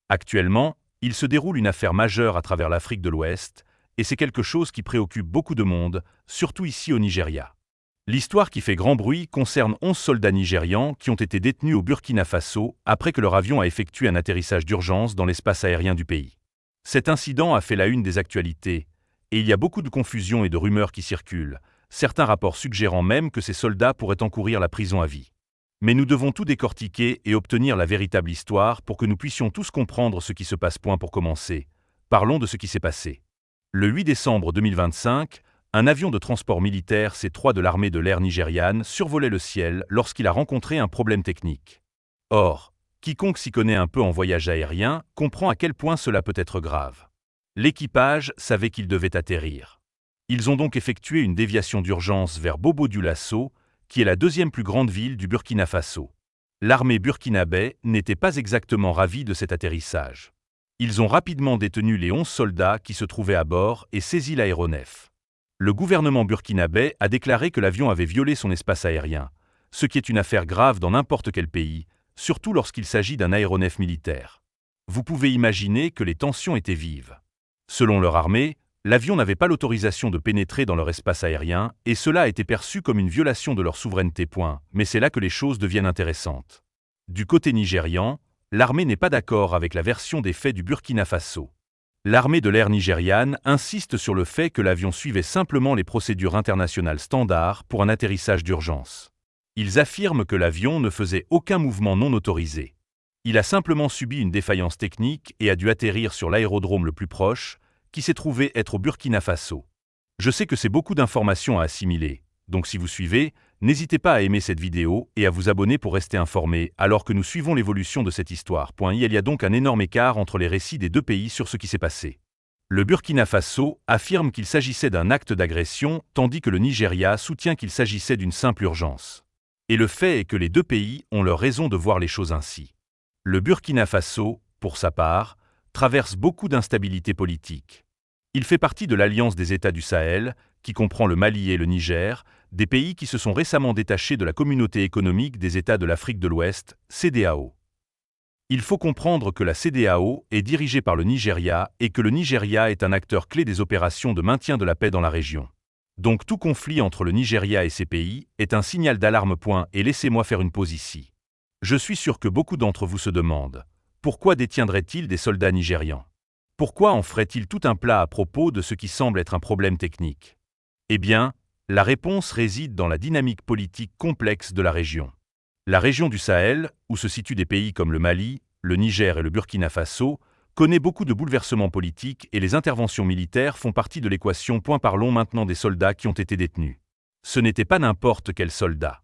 Actuellement, il se déroule une affaire majeure à travers l'Afrique de l'Ouest, et c'est quelque chose qui préoccupe beaucoup de monde, surtout ici au Nigeria. L'histoire qui fait grand bruit concerne 11 soldats nigérians qui ont été détenus au Burkina Faso après que leur avion a effectué un atterrissage d'urgence dans l'espace aérien du pays. Cet incident a fait la une des actualités, et il y a beaucoup de confusion et de rumeurs qui circulent, certains rapports suggérant même que ces soldats pourraient encourir la prison à vie. Mais nous devons tout décortiquer et obtenir la véritable histoire pour que nous puissions tous comprendre ce qui se passe. Pour commencer, parlons de ce qui s'est passé. Le 8 décembre 2025, un avion de transport militaire C-3 de l'armée de l'air nigériane survolait le ciel lorsqu'il a rencontré un problème technique. Or, quiconque s'y connaît un peu en voyage aérien comprend à quel point cela peut être grave. L'équipage savait qu'il devait atterrir. Ils ont donc effectué une déviation d'urgence vers Bobo-Dioulasso, qui est la deuxième plus grande ville du Burkina Faso. L'armée burkinabé n'était pas exactement ravie de cet atterrissage. Ils ont rapidement détenu les 11 soldats qui se trouvaient à bord et saisi l'aéronef. Le gouvernement burkinabé a déclaré que l'avion avait violé son espace aérien, ce qui est une affaire grave dans n'importe quel pays, surtout lorsqu'il s'agit d'un aéronef militaire. Vous pouvez imaginer que les tensions étaient vives. Selon leur armée, l'avion n'avait pas l'autorisation de pénétrer dans leur espace aérien et cela a été perçu comme une violation de leur souveraineté. Mais c'est là que les choses deviennent intéressantes. Du côté nigérian, l'armée n'est pas d'accord avec la version des faits du Burkina Faso. L'armée de l'air nigériane insiste sur le fait que l'avion suivait simplement les procédures internationales standards pour un atterrissage d'urgence. Ils affirment que l'avion ne faisait aucun mouvement non autorisé. Il a simplement subi une défaillance technique et a dû atterrir sur l'aérodrome le plus proche, qui s'est trouvé être au Burkina Faso. Je sais que c'est beaucoup d'informations à assimiler, donc si vous suivez, n'hésitez pas à aimer cette vidéo et à vous abonner pour rester informé alors que nous suivons l'évolution de cette histoire. Il y a donc un énorme écart entre les récits des deux pays sur ce qui s'est passé. Le Burkina Faso affirme qu'il s'agissait d'un acte d'agression, tandis que le Nigeria soutient qu'il s'agissait d'une simple urgence. Et le fait est que les deux pays ont leur raison de voir les choses ainsi. Le Burkina Faso, pour sa part, traverse beaucoup d'instabilité politique. Il fait partie de l'Alliance des États du Sahel, qui comprend le Mali et le Niger, des pays qui se sont récemment détachés de la Communauté économique des États de l'Afrique de l'Ouest, CEDEAO. Il faut comprendre que la CEDEAO est dirigée par le Nigeria et que le Nigeria est un acteur clé des opérations de maintien de la paix dans la région. Donc tout conflit entre le Nigeria et ces pays est un signal d'alarme. Et laissez-moi faire une pause ici. Je suis sûr que beaucoup d'entre vous se demandent, pourquoi détiendraient-ils des soldats nigérians? Pourquoi en ferait-il tout un plat à propos de ce qui semble être un problème technique? Eh bien, la réponse réside dans la dynamique politique complexe de la région. La région du Sahel, où se situent des pays comme le Mali, le Niger et le Burkina Faso, connaît beaucoup de bouleversements politiques et les interventions militaires font partie de l'équation. Parlons maintenant des soldats qui ont été détenus. Ce n'étaient pas n'importe quels soldats.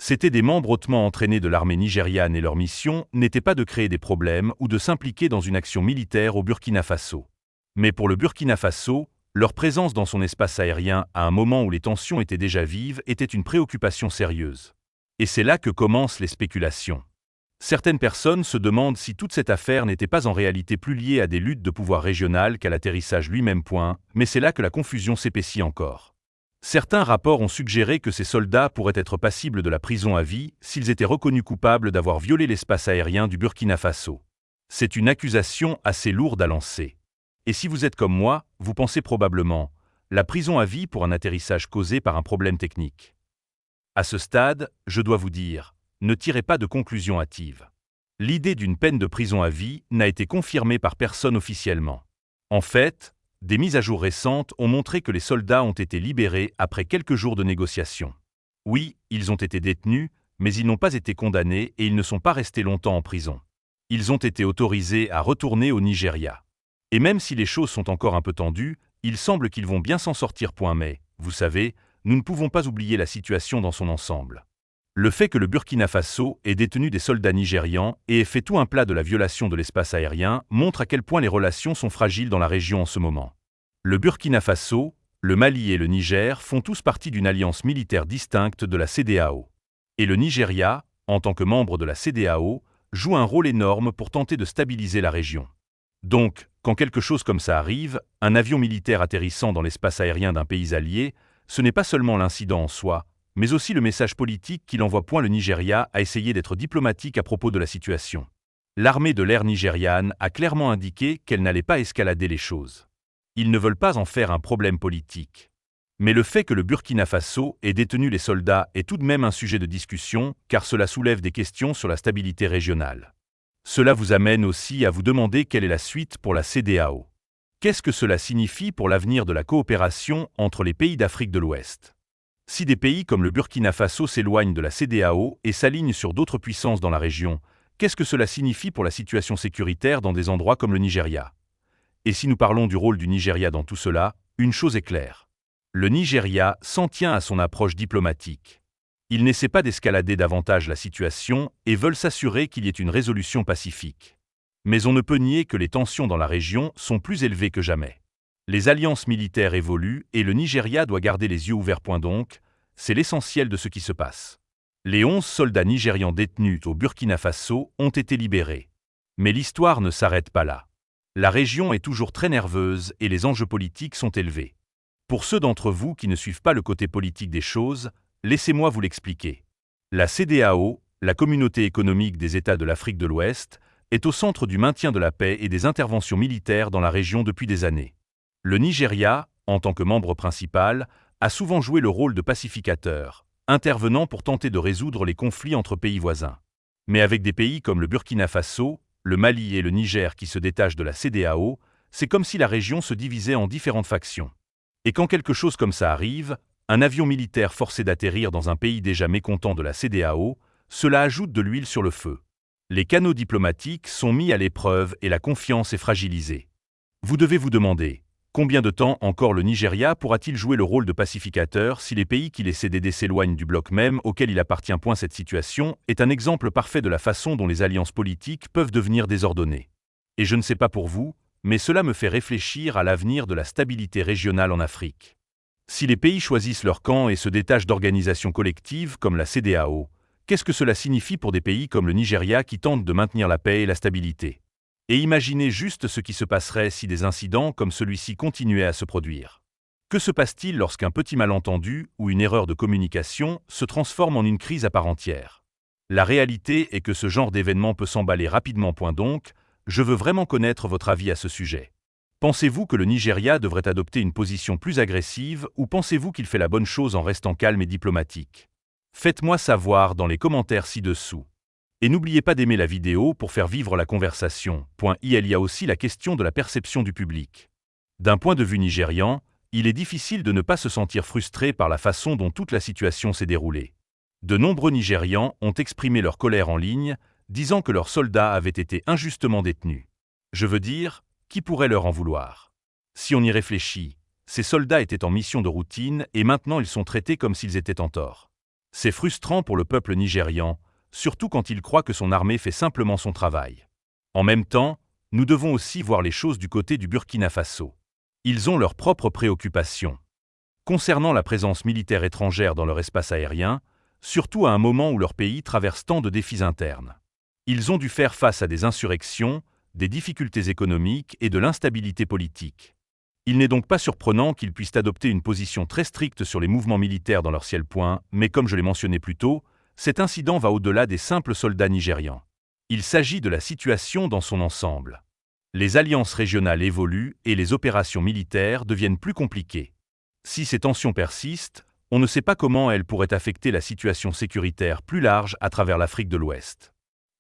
C'étaient des membres hautement entraînés de l'armée nigériane et leur mission n'était pas de créer des problèmes ou de s'impliquer dans une action militaire au Burkina Faso. Mais pour le Burkina Faso, leur présence dans son espace aérien à un moment où les tensions étaient déjà vives était une préoccupation sérieuse. Et c'est là que commencent les spéculations. Certaines personnes se demandent si toute cette affaire n'était pas en réalité plus liée à des luttes de pouvoir régionales qu'à l'atterrissage lui-même. Mais c'est là que la confusion s'épaissit encore. Certains rapports ont suggéré que ces soldats pourraient être passibles de la prison à vie s'ils étaient reconnus coupables d'avoir violé l'espace aérien du Burkina Faso. C'est une accusation assez lourde à lancer. Et si vous êtes comme moi, vous pensez probablement la prison à vie pour un atterrissage causé par un problème technique. À ce stade, je dois vous dire, ne tirez pas de conclusions hâtives. L'idée d'une peine de prison à vie n'a été confirmée par personne officiellement. En fait, des mises à jour récentes ont montré que les soldats ont été libérés après quelques jours de négociations. Oui, ils ont été détenus, mais ils n'ont pas été condamnés et ils ne sont pas restés longtemps en prison. Ils ont été autorisés à retourner au Nigeria. Et même si les choses sont encore un peu tendues, il semble qu'ils vont bien s'en sortir. Mais, vous savez, nous ne pouvons pas oublier la situation dans son ensemble. Le fait que le Burkina Faso ait détenu des soldats nigérians et ait fait tout un plat de la violation de l'espace aérien montre à quel point les relations sont fragiles dans la région en ce moment. Le Burkina Faso, le Mali et le Niger font tous partie d'une alliance militaire distincte de la CEDEAO. Et le Nigeria, en tant que membre de la CEDEAO, joue un rôle énorme pour tenter de stabiliser la région. Donc, quand quelque chose comme ça arrive, un avion militaire atterrissant dans l'espace aérien d'un pays allié, ce n'est pas seulement l'incident en soi, mais aussi le message politique qu'il envoie. Le Nigeria a essayé d'être diplomatique à propos de la situation. L'armée de l'air nigériane a clairement indiqué qu'elle n'allait pas escalader les choses. Ils ne veulent pas en faire un problème politique. Mais le fait que le Burkina Faso ait détenu les soldats est tout de même un sujet de discussion, car cela soulève des questions sur la stabilité régionale. Cela vous amène aussi à vous demander quelle est la suite pour la CEDEAO. Qu'est-ce que cela signifie pour l'avenir de la coopération entre les pays d'Afrique de l'Ouest? Si des pays comme le Burkina Faso s'éloignent de la CEDEAO et s'alignent sur d'autres puissances dans la région, qu'est-ce que cela signifie pour la situation sécuritaire dans des endroits comme le Nigeria? Et si nous parlons du rôle du Nigeria dans tout cela, une chose est claire. Le Nigeria s'en tient à son approche diplomatique. Il n'essaie pas d'escalader davantage la situation et veulent s'assurer qu'il y ait une résolution pacifique. Mais on ne peut nier que les tensions dans la région sont plus élevées que jamais. Les alliances militaires évoluent et le Nigeria doit garder les yeux ouverts. Donc, c'est l'essentiel de ce qui se passe. Les 11 soldats nigérians détenus au Burkina Faso ont été libérés. Mais l'histoire ne s'arrête pas là. La région est toujours très nerveuse et les enjeux politiques sont élevés. Pour ceux d'entre vous qui ne suivent pas le côté politique des choses, laissez-moi vous l'expliquer. La CEDEAO, la Communauté économique des États de l'Afrique de l'Ouest, est au centre du maintien de la paix et des interventions militaires dans la région depuis des années. Le Nigeria, en tant que membre principal, a souvent joué le rôle de pacificateur, intervenant pour tenter de résoudre les conflits entre pays voisins. Mais avec des pays comme le Burkina Faso, le Mali et le Niger qui se détachent de la CEDEAO, c'est comme si la région se divisait en différentes factions. Et quand quelque chose comme ça arrive, un avion militaire forcé d'atterrir dans un pays déjà mécontent de la CEDEAO, cela ajoute de l'huile sur le feu. Les canaux diplomatiques sont mis à l'épreuve et la confiance est fragilisée. Vous devez vous demander, combien de temps encore le Nigeria pourra-t-il jouer le rôle de pacificateur si les pays qui laissaient d'aider s'éloignent du bloc même auquel il appartient? Cette situation est un exemple parfait de la façon dont les alliances politiques peuvent devenir désordonnées. Et je ne sais pas pour vous, mais cela me fait réfléchir à l'avenir de la stabilité régionale en Afrique. Si les pays choisissent leur camp et se détachent d'organisations collectives comme la CEDEAO, qu'est-ce que cela signifie pour des pays comme le Nigeria qui tentent de maintenir la paix et la stabilité? Et imaginez juste ce qui se passerait si des incidents comme celui-ci continuaient à se produire. Que se passe-t-il lorsqu'un petit malentendu ou une erreur de communication se transforme en une crise à part entière? La réalité est que ce genre d'événement peut s'emballer rapidement. Donc, je veux vraiment connaître votre avis à ce sujet. Pensez-vous que le Nigeria devrait adopter une position plus agressive ou pensez-vous qu'il fait la bonne chose en restant calme et diplomatique? Faites-moi savoir dans les commentaires ci-dessous. Et n'oubliez pas d'aimer la vidéo pour faire vivre la conversation. Il y a aussi la question de la perception du public. D'un point de vue nigérian, il est difficile de ne pas se sentir frustré par la façon dont toute la situation s'est déroulée. De nombreux Nigérians ont exprimé leur colère en ligne, disant que leurs soldats avaient été injustement détenus. Je veux dire, qui pourrait leur en vouloir? Si on y réfléchit, ces soldats étaient en mission de routine et maintenant ils sont traités comme s'ils étaient en tort. C'est frustrant pour le peuple nigérian, surtout quand il croit que son armée fait simplement son travail. En même temps, nous devons aussi voir les choses du côté du Burkina Faso. Ils ont leurs propres préoccupations. Concernant la présence militaire étrangère dans leur espace aérien, surtout à un moment où leur pays traverse tant de défis internes. Ils ont dû faire face à des insurrections, des difficultés économiques et de l'instabilité politique. Il n'est donc pas surprenant qu'ils puissent adopter une position très stricte sur les mouvements militaires dans leur ciel. Mais comme je l'ai mentionné plus tôt, cet incident va au-delà des simples soldats nigérians. Il s'agit de la situation dans son ensemble. Les alliances régionales évoluent et les opérations militaires deviennent plus compliquées. Si ces tensions persistent, on ne sait pas comment elles pourraient affecter la situation sécuritaire plus large à travers l'Afrique de l'Ouest.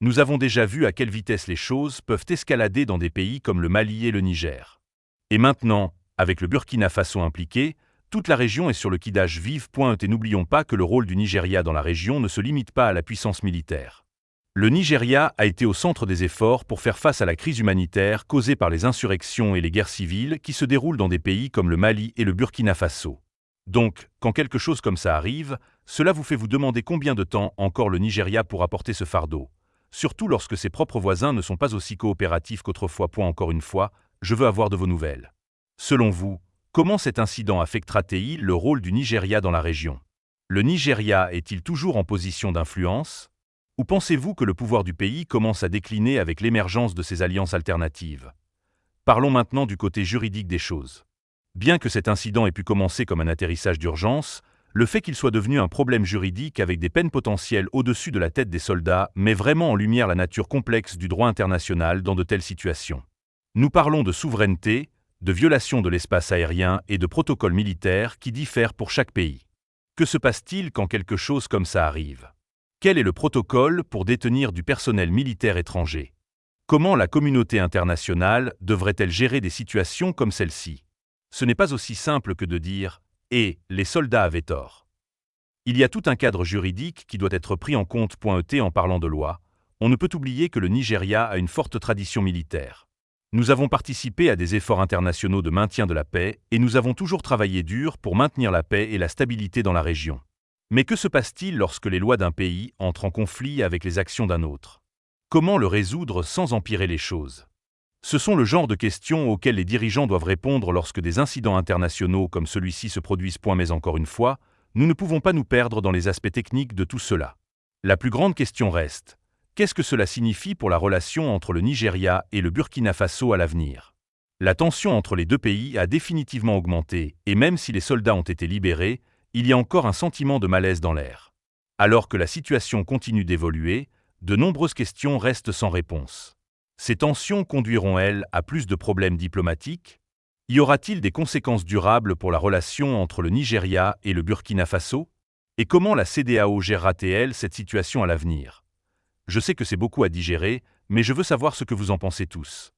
Nous avons déjà vu à quelle vitesse les choses peuvent escalader dans des pays comme le Mali et le Niger. Et maintenant, avec le Burkina Faso impliqué, toute la région est sur le qui-vive. Et n'oublions pas que le rôle du Nigeria dans la région ne se limite pas à la puissance militaire. Le Nigeria a été au centre des efforts pour faire face à la crise humanitaire causée par les insurrections et les guerres civiles qui se déroulent dans des pays comme le Mali et le Burkina Faso. Donc, quand quelque chose comme ça arrive, cela vous fait vous demander combien de temps encore le Nigeria pourra porter ce fardeau. Surtout lorsque ses propres voisins ne sont pas aussi coopératifs qu'autrefois. Encore une fois, je veux avoir de vos nouvelles. Selon vous, comment cet incident affectera-t-il le rôle du Nigeria dans la région? Le Nigeria est-il toujours en position d'influence? Ou pensez-vous que le pouvoir du pays commence à décliner avec l'émergence de ces alliances alternatives? Parlons maintenant du côté juridique des choses. Bien que cet incident ait pu commencer comme un atterrissage d'urgence, Le fait qu'il soit devenu un problème juridique avec des peines potentielles au-dessus de la tête des soldats met vraiment en lumière la nature complexe du droit international dans de telles situations. Nous parlons de souveraineté, de violation de l'espace aérien et de protocoles militaires qui diffèrent pour chaque pays. Que se passe-t-il quand quelque chose comme ça arrive? Quel est le protocole pour détenir du personnel militaire étranger? Comment la communauté internationale devrait-elle gérer des situations comme celle-ci? Ce n'est pas aussi simple que de dire « et les soldats avaient tort ». Il y a tout un cadre juridique qui doit être pris en compte. En parlant de loi, on ne peut oublier que le Nigeria a une forte tradition militaire. Nous avons participé à des efforts internationaux de maintien de la paix et nous avons toujours travaillé dur pour maintenir la paix et la stabilité dans la région. Mais que se passe-t-il lorsque les lois d'un pays entrent en conflit avec les actions d'un autre? Comment le résoudre sans empirer les choses? Ce sont le genre de questions auxquelles les dirigeants doivent répondre lorsque des incidents internationaux comme celui-ci se produisent. Mais encore une fois, nous ne pouvons pas nous perdre dans les aspects techniques de tout cela. La plus grande question reste: qu'est-ce que cela signifie pour la relation entre le Nigeria et le Burkina Faso à l'avenir? La tension entre les deux pays a définitivement augmenté, et même si les soldats ont été libérés, il y a encore un sentiment de malaise dans l'air. Alors que la situation continue d'évoluer, de nombreuses questions restent sans réponse. Ces tensions conduiront-elles à plus de problèmes diplomatiques? Y aura-t-il des conséquences durables pour la relation entre le Nigeria et le Burkina Faso? Et comment la CEDEAO gérera-t-elle cette situation à l'avenir? Je sais que c'est beaucoup à digérer, mais je veux savoir ce que vous en pensez tous.